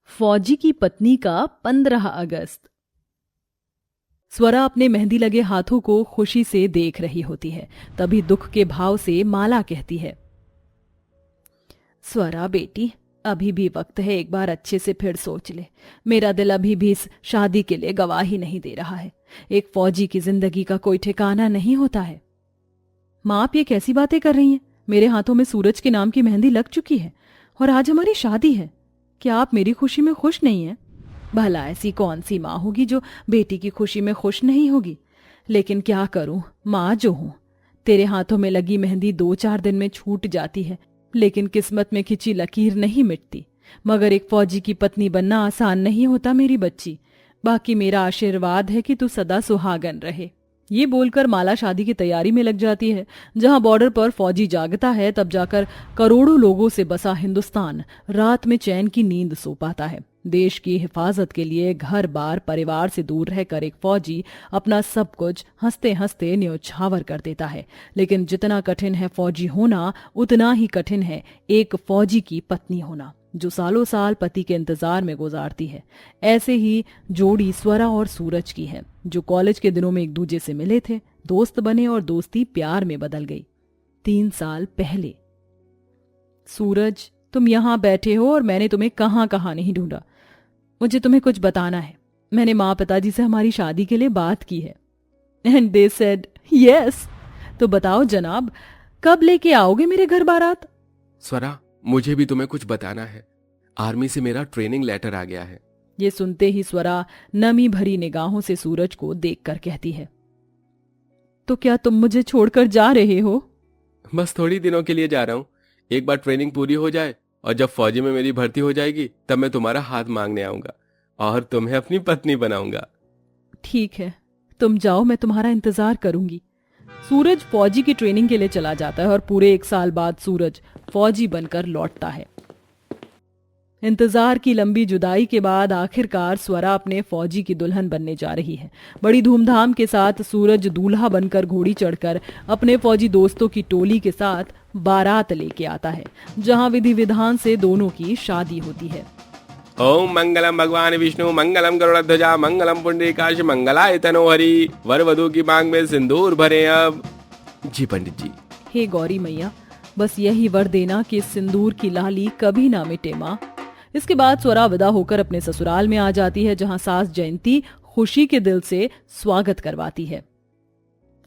फौजी की पत्नी का 15 अगस्त। स्वरा अपने मेहंदी लगे हाथों को खुशी से देख रही होती है। तभी दुख के भाव से माला कहती है, स्वरा बेटी, अभी भी वक्त है, एक बार अच्छे से फिर सोच ले। मेरा दिल अभी भी इस शादी के लिए गवाही नहीं दे रहा है। एक फौजी की जिंदगी का कोई ठिकाना नहीं होता है। मां, आप ये कैसी बातें कर रही हैं? मेरे हाथों में सूरज के नाम की मेहंदी लग चुकी है और आज हमारी शादी है। क्या आप मेरी खुशी में खुश नहीं हैं? भला ऐसी कौन सी माँ होगी जो बेटी की खुशी में खुश नहीं होगी? लेकिन क्या करूं, माँ जो हूं। तेरे हाथों में लगी मेहंदी 2-4 दिन में छूट जाती है, लेकिन किस्मत में खिंची लकीर नहीं मिटती। मगर एक फौजी की पत्नी बनना आसान नहीं होता मेरी बच्ची। बाकी मेरा आशीर्वाद है कि तू सदा सुहागन रहे। ये बोलकर माला शादी की तैयारी में लग जाती है। जहां बॉर्डर पर फौजी जागता है, तब जाकर करोड़ों लोगों से बसा हिंदुस्तान रात में चैन की नींद सो पाता है। देश की हिफाजत के लिए घर बार परिवार से दूर रहकर एक फौजी अपना सब कुछ हंसते हंसते न्यौछावर कर देता है। लेकिन जितना कठिन है फौजी होना, उतना ही कठिन है एक फौजी की पत्नी होना, जो सालों साल पति के इंतजार में गुजारती है। ऐसे ही जोड़ी स्वरा और सूरज की है, जो कॉलेज के दिनों में एक दूसरे से मिले थे, दोस्त बने और दोस्ती प्यार में बदल गई 3 साल पहले। सूरज, तुम यहां बैठे हो और मैंने तुम्हें कहां कहां नहीं ढूंढा। मुझे तुम्हें कुछ बताना है। मैंने माँ पिताजी से हमारी शादी के लिए बात की है। And they said yes. तो बताओ जनाब, कब लेके आओगे मेरे घर बारात? स्वरा, मुझे भी तुम्हें कुछ बताना है। आर्मी से मेरा ट्रेनिंग लेटर आ गया है। ये सुनते ही स्वरा नमी भरी निगाहों से सूरज को देखकर कहती है, तो क्या तुम मुझे छोड़कर जा रहे हो? बस थोड़ी दिनों के लिए जा रहा हूँ। एक बार ट्रेनिंग पूरी हो जाए और जब फौजी में मेरी भर्ती हो जाएगी, तब मैं तुम्हारा हाथ मांगने आऊंगा और तुम्हें अपनी पत्नी बनाऊंगा। ठीक है, तुम जाओ, मैं तुम्हारा इंतजार करूंगी। सूरज फौजी की ट्रेनिंग के लिए चला जाता है और पूरे 1 साल बाद सूरज फौजी बनकर लौटता है। इंतजार की लंबी जुदाई के बाद आखिरकार स्वरा अपने फौजी की दुल्हन बनने जा रही है। बड़ी धूमधाम के साथ सूरज दूल्हा बनकर घोड़ी चढ़कर अपने फौजी दोस्तों की टोली के साथ बारात लेके आता है, जहां विधि विधान से दोनों की शादी होती है। ओम मंगलम भगवान विष्णु, मंगलम गरुड़ध्वजा, मंगलम पुंडरीकाक्ष, मंगलाय तनोहरि। वर वधू की मांग में सिंदूर भरे अब। जी पंडित जी। हे गौरी मैया, बस यही वर देना कि सिंदूर की लाली कभी ना मिटे माँ। इसके बाद स्वरा विदा होकर अपने ससुराल में आ जाती है, जहां सास जयंती खुशी के दिल से स्वागत करवाती है।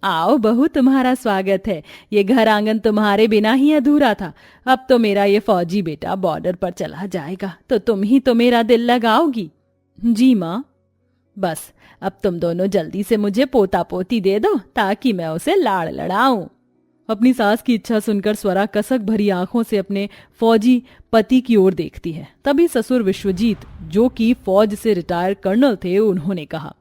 आओ बहू, तुम्हारा स्वागत है। ये घर आंगन तुम्हारे बिना ही अधूरा था। अब तो मेरा ये फौजी बेटा बॉर्डर पर चला जाएगा तो तुम ही तो मेरा दिल लगाओगी। जी माँ। बस अब तुम दोनों जल्दी से मुझे पोता पोती दे दो ताकि मैं उसे लाड़ लड़ाऊं। अपनी सास की इच्छा सुनकर स्वरा कसक भरी आंखों से अपने फौजी पति की ओर देखती है। तभी ससुर विश्वजीत, जो कि फौज से रिटायर कर्नल थे, उन्होंने कहा,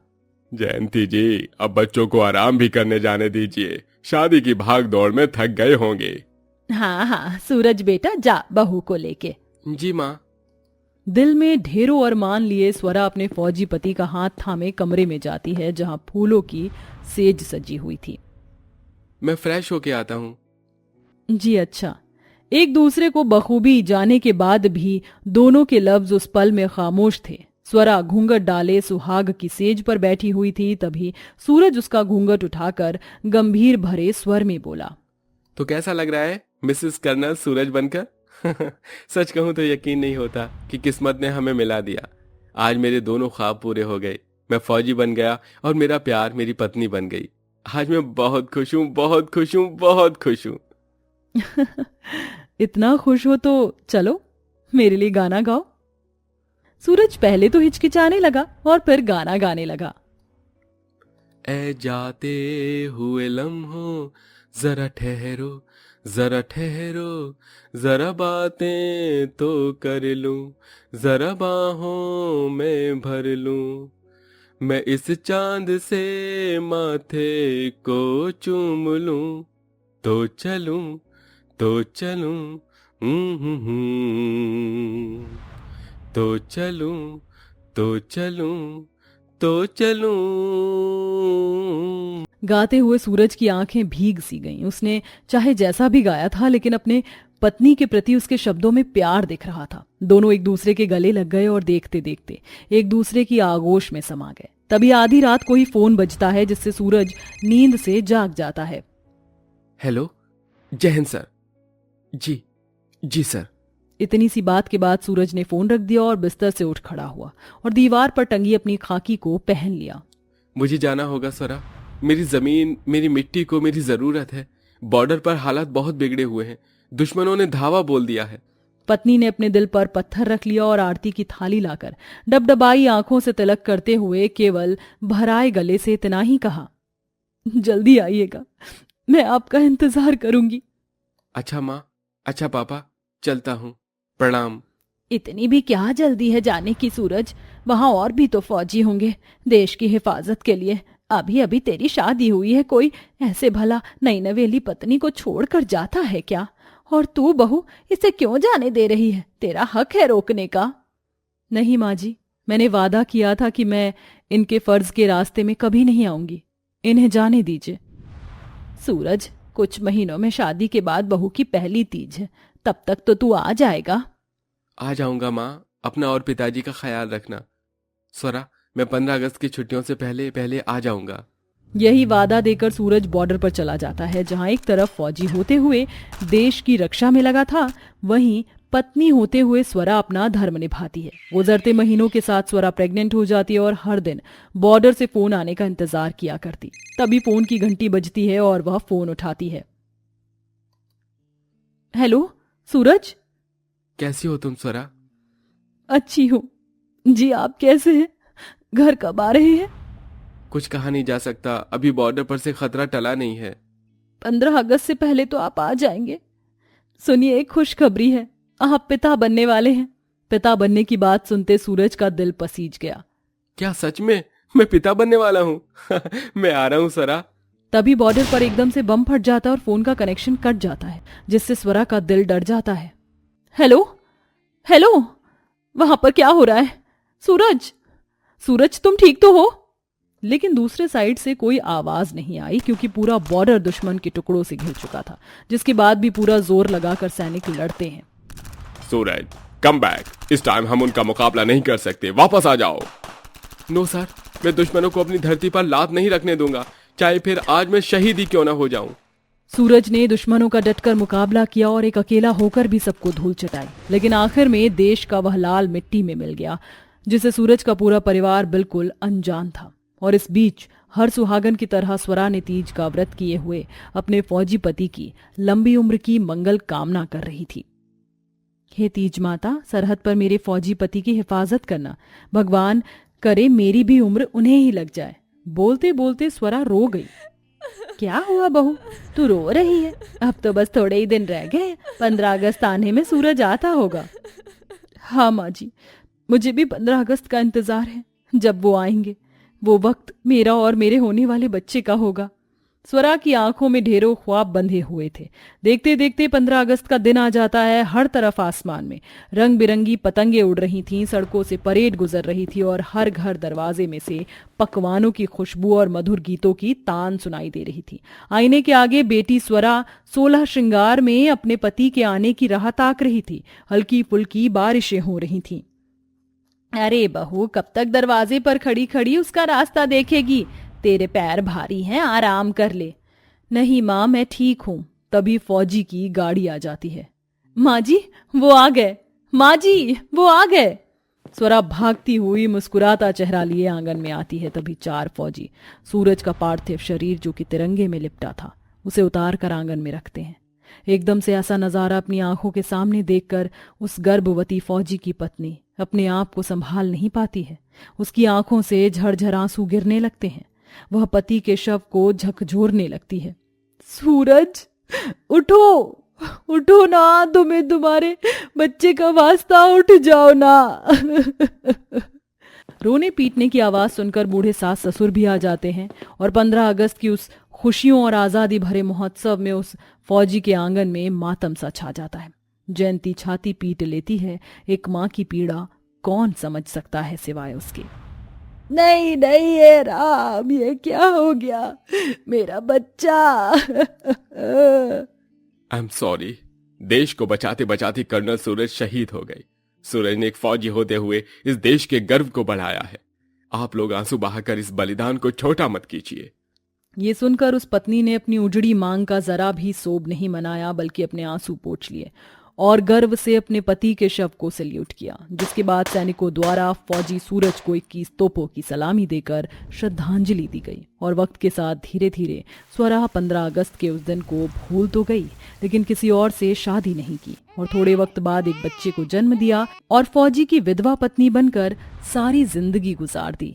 जयंती जी, अब बच्चों को आराम भी करने जाने दीजिए। शादी की भाग दौड़ में थक गए होंगे। हाँ हाँ सूरज बेटा, जा बहू को लेके। जी माँ। दिल में ढेरों अरमान लिए स्वरा अपने फौजी पति का हाथ थामे कमरे में जाती है, जहां फूलों की सेज सजी हुई थी। मैं फ्रेश होके आता हूँ। जी अच्छा। एक दूसरे को बखूबी जाने के बाद भी दोनों के लफ्ज उस पल में खामोश थे। स्वरा घूंघट डाले सुहाग की सेज पर बैठी हुई थी। तभी सूरज उसका घूंघट उठाकर गंभीर भरे स्वर में बोला, तो कैसा लग रहा है मिसेस कर्नल सूरज बनकर? सच कहूं तो यकीन नहीं होता कि किस्मत ने हमें मिला दिया। आज मेरे दोनों ख्वाब पूरे हो गए। मैं फौजी बन गया और मेरा प्यार मेरी पत्नी बन गई। आज मैं बहुत खुश हूँ, बहुत खुश हूँ, बहुत खुश हूँ। इतना खुश हो तो चलो मेरे लिए गाना गाओ। सूरज पहले तो हिचकिचाने लगा और फिर गाना गाने लगा। ए जाते हुए लम्हों, जरा ठहरो, जरा ठहरो, जरा बातें तो कर लूं, जरा बाहों में भर लूं, मैं इस चांद से माथे को चूम लूं, तो चलूं, तो चलूं, तो चलूं, तो चलूं, तो चलूं। गाते हुए सूरज की आंखें भीग सी गईं। उसने चाहे जैसा भी गाया था, लेकिन अपने पत्नी के प्रति उसके शब्दों में प्यार दिख रहा था। दोनों एक दूसरे के गले लग गए और देखते देखते एक दूसरे की आगोश में समा गए। तभी आधी रात को ही फोन बजता है, जिससे सूरज नींद से जाग जाता है। हेलो, जय हिंद सर। जी जी सर। इतनी सी बात के बाद सूरज ने फोन रख दिया और बिस्तर से उठ खड़ा हुआ और दीवार पर टंगी अपनी खाकी को पहन लिया। मुझे जाना होगा स्वरा। मेरी जमीन, मेरी मिट्टी को मेरी जरूरत है। बॉर्डर पर हालात बहुत बिगड़े हुए हैं। दुश्मनों ने धावा बोल दिया है। पत्नी ने अपने दिल पर पत्थर रख लिया और आरती की थाली लाकर डबडबाई आंखों से तिलक करते हुए केवल भराए गले से इतना ही कहा, जल्दी आइएगा, मैं आपका इंतजार करूंगी। अच्छा माँ, अच्छा पापा, चलता हूँ, प्रणाम। इतनी भी क्या जल्दी है जाने की सूरज? वहां और भी तो फौजी होंगे देश की हिफाजत के लिए। अभी अभी तेरी शादी हुई है, कोई ऐसे भला नई नवेली पत्नी को छोड़कर जाता है क्या? और तू बहू इसे क्यों जाने दे रही है? तेरा हक है रोकने का। नहीं माँ जी, मैंने वादा किया था कि मैं इनके फर्ज के रास्ते में कभी नहीं आऊंगी। इन्हें जाने दीजिए। सूरज, कुछ महीनों में शादी के बाद बहू की पहली तीज है, तब तक तो तू आ जाएगा। आ जाऊंगा माँ, अपना और पिताजी का ख्याल रखना। स्वरा, मैं 15 अगस्त की छुट्टियों से पहले पहले आ जाऊंगा। यही वादा देकर सूरज बॉर्डर पर चला जाता है, जहां एक तरफ फौजी होते हुए देश की रक्षा में लगा था, वहीं पत्नी होते हुए स्वरा अपना धर्म निभाती है। गुजरते महीनों के साथ स्वरा प्रेग्नेंट हो जाती है और हर दिन बॉर्डर से फोन आने का इंतजार किया करती। तभी फोन की घंटी बजती है और वह फोन उठाती है। हेलो सूरज। कैसी हो तुम स्वरा? अच्छी हूँ जी, आप कैसे हैं? घर कब आ रहे हैं? कुछ कहा नहीं जा सकता, अभी बॉर्डर पर से खतरा टला नहीं है। 15 अगस्त से पहले तो आप आ जाएंगे। सुनिए, एक खुशखबरी है, आप पिता बनने वाले हैं। पिता बनने की बात सुनते सूरज का दिल पसीज गया। क्या सच में मैं पिता बनने वाला हूँ? मैं आ रहा हूँ स्वरा। तभी बॉर्डर पर एकदम से बम फट जाता है और फोन का कनेक्शन कट जाता है, जिससे स्वरा का दिल डर जाता है। हेलो हेलो, वहां पर क्या हो रहा है? सूरज, सूरज तुम ठीक तो हो? लेकिन दूसरे साइड से कोई आवाज नहीं आई, क्योंकि पूरा बॉर्डर दुश्मन के टुकड़ों से घिर चुका था, जिसके बाद भी पूरा जोर लगाकर सैनिक लड़ते हैं। सूरज, कम बैक। इस टाइम हम उनका मुकाबला नहीं कर सकते, वापस आ जाओ। नो सर, मैं दुश्मनों को अपनी धरती पर लात नहीं रखने दूंगा, चाहे फिर आज मैं शहीद ही क्यों ना हो जाऊं। सूरज ने दुश्मनों का डटकर मुकाबला किया और एक अकेला होकर भी सबको धूल चटाई, लेकिन आखिर में देश का वह लाल मिट्टी में मिल गया, जिसे सूरज का पूरा परिवार बिल्कुल अनजान था। और इस बीच हर सुहागन की तरह स्वरा ने तीज का व्रत किए हुए अपने फौजी पति की लंबी उम्र की मंगल कामना कर रही थी। हे तीज माता, सरहद पर मेरे फौजी पति की हिफाजत करना। भगवान करे मेरी भी उम्र उन्हें ही लग जाए। बोलते बोलते स्वरा रो गई। क्या हुआ बहू, तू रो रही है? अब तो बस थोड़े ही दिन रह गए, 15 अगस्त आने में सूरज आता होगा। हाँ माँ जी, मुझे भी 15 अगस्त का इंतजार है। जब वो आएंगे, वो वक्त मेरा और मेरे होने वाले बच्चे का होगा। स्वरा की आंखों में ढेरों ख्वाब बंधे हुए थे। देखते देखते 15 अगस्त का दिन आ जाता है। हर तरफ आसमान में रंग बिरंगी पतंगे उड़ रही थीं, सड़कों से परेड गुजर रही थी और हर घर दरवाजे में से पकवानों की खुशबू और मधुर गीतों की तान सुनाई दे रही थी। आईने के आगे बेटी स्वरा 16 श्रृंगार में अपने पति के आने की राह ताक रही थी। हल्की फुल्की बारिशें हो रही थीं। अरे बहू, कब तक दरवाजे पर खड़ी खड़ी उसका रास्ता देखेगी? तेरे पैर भारी हैं, आराम कर ले। नहीं माँ, मैं ठीक हूं। तभी फौजी की गाड़ी आ जाती है। माँ जी, वो आ गए। माँ जी, वो आ गए। स्वरा भागती हुई मुस्कुराता चेहरा लिए आंगन में आती है। तभी 4 फौजी सूरज का पार्थिव शरीर, जो कि तिरंगे में लिपटा था, उसे उतार कर आंगन में रखते हैं। एकदम से ऐसा नजारा अपनी आंखों के सामने देखकर उस गर्भवती फौजी की पत्नी अपने आप को संभाल नहीं पाती है। उसकी आंखों से झरझर आंसू गिरने लगते हैं। वह पति के शव को झकझोरने लगती है। सूरज, उठो, उठो ना, तुम्हें तुम्हारे बच्चे का वास्ता, उठ जाओ ना। रोने पीटने की आवाज सुनकर बूढ़े सास ससुर भी आ जाते हैं और 15 अगस्त की उस खुशियों और आजादी भरे महोत्सव में उस फौजी के आंगन में मातम सा छा जाता है। जयंती छाती पीट लेती है। एक माँ की पीड़ा कौन समझ सकता है सिवाय उसके। नहीं नहीं, ये राम, ये क्या हो गया? मेरा बच्चा। आई एम सॉरी, देश को बचाते बचाते कर्नल सूरज शहीद हो गए। सूरज ने एक फौजी होते हुए इस देश के गर्व को बढ़ाया है। आप लोग आंसू बहाकर इस बलिदान को छोटा मत कीजिए। ये सुनकर उस पत्नी ने अपनी उजड़ी मांग का जरा भी सोब नहीं मनाया, बल्कि अपने आंसू पोंछ लिए और गर्व से अपने पति के शव को सल्यूट किया, जिसके बाद सैनिकों द्वारा फौजी सूरज को 21 तोपों की सलामी देकर श्रद्धांजलि दी गई। और वक्त के साथ धीरे धीरे स्वरा 15 अगस्त के उस दिन को भूल तो गई, लेकिन किसी और से शादी नहीं की और थोड़े वक्त बाद एक बच्चे को जन्म दिया और फौजी की विधवा पत्नी बनकर सारी जिंदगी गुजार दी।